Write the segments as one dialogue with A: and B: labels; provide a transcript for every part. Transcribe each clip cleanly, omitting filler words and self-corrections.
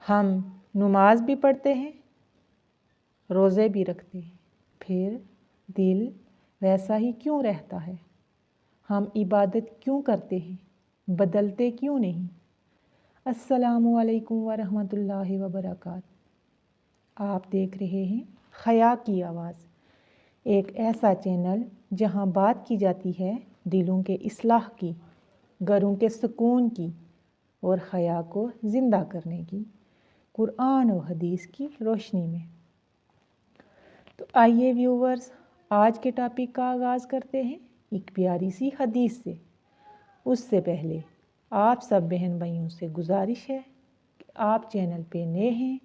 A: ہم نماز بھی پڑھتے ہیں، روزے بھی رکھتے ہیں، پھر دل ویسا ہی کیوں رہتا ہے؟ ہم عبادت کیوں کرتے ہیں، بدلتے کیوں نہیں؟ السلام علیکم ورحمۃ اللہ وبرکاتہ۔ آپ دیکھ رہے ہیں حیا کی آواز، ایک ایسا چینل جہاں بات کی جاتی ہے دلوں کے اصلاح کی، گھروں کے سکون کی اور حیا کو زندہ کرنے کی، قرآن و حدیث کی روشنی میں۔ تو آئیے ویورز، آج کے ٹاپک کا آغاز کرتے ہیں ایک پیاری سی حدیث سے۔ اس سے پہلے آپ سب بہن بھائیوں سے گزارش ہے کہ آپ چینل پہ نئے ہیں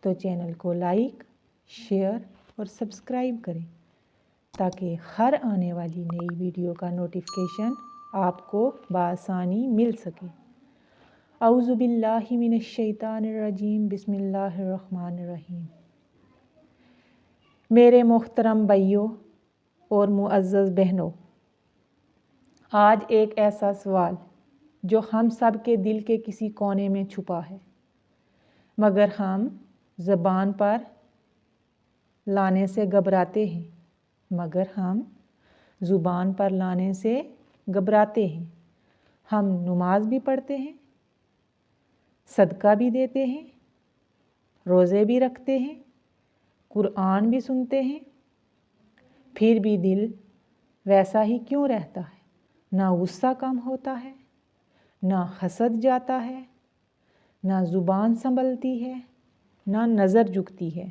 A: تو چینل کو لائک، شیئر اور سبسکرائب کریں تاکہ ہر آنے والی نئی ویڈیو کا نوٹیفیکیشن آپ کو بآسانی مل سکے۔ اعوذ باللہ من الشیطان الرجیم، بسم اللہ الرحمن الرحیم۔ میرے محترم بھائیوں اور معزز بہنوں، آج ایک ایسا سوال جو ہم سب کے دل کے کسی کونے میں چھپا ہے، مگر ہم زبان پر لانے سے گھبراتے ہیں ہم نماز بھی پڑھتے ہیں، صدقہ بھی دیتے ہیں، روزے بھی رکھتے ہیں، قرآن بھی سنتے ہیں، پھر بھی دل ویسا ہی کیوں رہتا ہے؟ نہ غصہ کم ہوتا ہے، نہ حسد جاتا ہے، نہ زبان سنبھلتی ہے، نہ نظر جھکتی ہے۔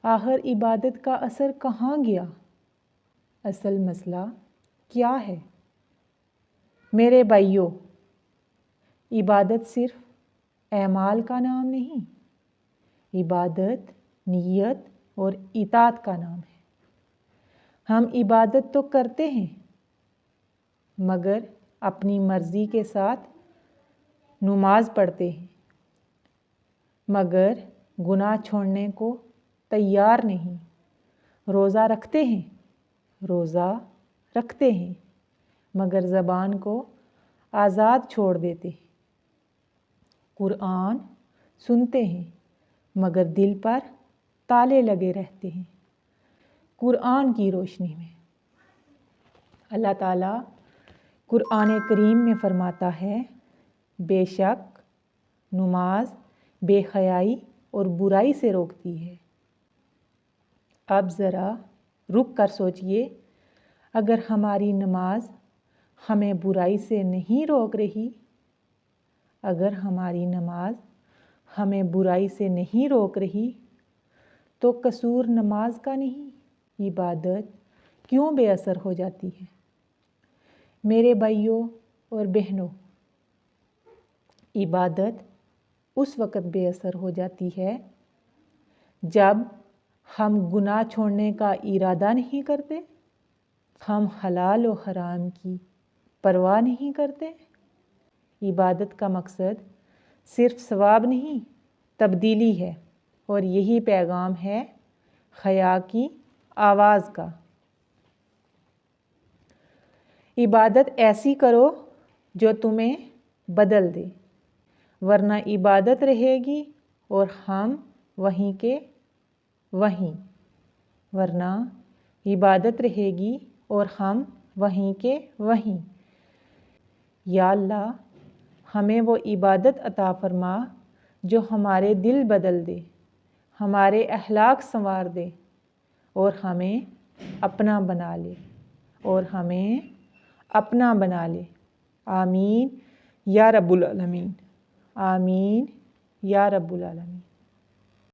A: آخر عبادت کا اثر کہاں گیا؟ اصل مسئلہ کیا ہے؟ میرے بھائیوں، عبادت صرف اعمال کا نام نہیں، عبادت نیت اور اطاعت کا نام ہے۔ ہم عبادت تو کرتے ہیں مگر اپنی مرضی کے ساتھ نماز پڑھتے ہیں، مگر گناہ چھوڑنے کو تیار نہیں۔ روزہ رکھتے ہیں مگر زبان کو آزاد چھوڑ دیتے ہیں۔ قرآن سنتے ہیں مگر دل پر تالے لگے رہتے ہیں۔ قرآن کی روشنی میں اللہ تعالیٰ قرآن کریم میں فرماتا ہے، بے شک نماز بے حیائی اور برائی سے روکتی ہے۔ اب ذرا رک کر سوچئے، اگر ہماری نماز ہمیں برائی سے نہیں روک رہی، تو قصور نماز کا نہیں، عبادت کیوں بے اثر ہو جاتی ہے؟ میرے بھائیوں اور بہنوں، عبادت اس وقت بے اثر ہو جاتی ہے جب ہم گناہ چھوڑنے کا ارادہ نہیں کرتے، ہم حلال و حرام کی پرواہ نہیں کرتے۔ عبادت کا مقصد صرف ثواب نہیں، تبدیلی ہے، اور یہی پیغام ہے حیا کی آواز کا۔ عبادت ایسی کرو جو تمہیں بدل دے، ورنہ عبادت رہے گی اور ہم وہیں کے وہیں۔ یا اللہ، ہمیں وہ عبادت عطا فرما جو ہمارے دل بدل دے، ہمارے اخلاق سنوار دے اور ہمیں اپنا بنا لے۔ آمین یا رب العالمین، آمین یا رب العالمین۔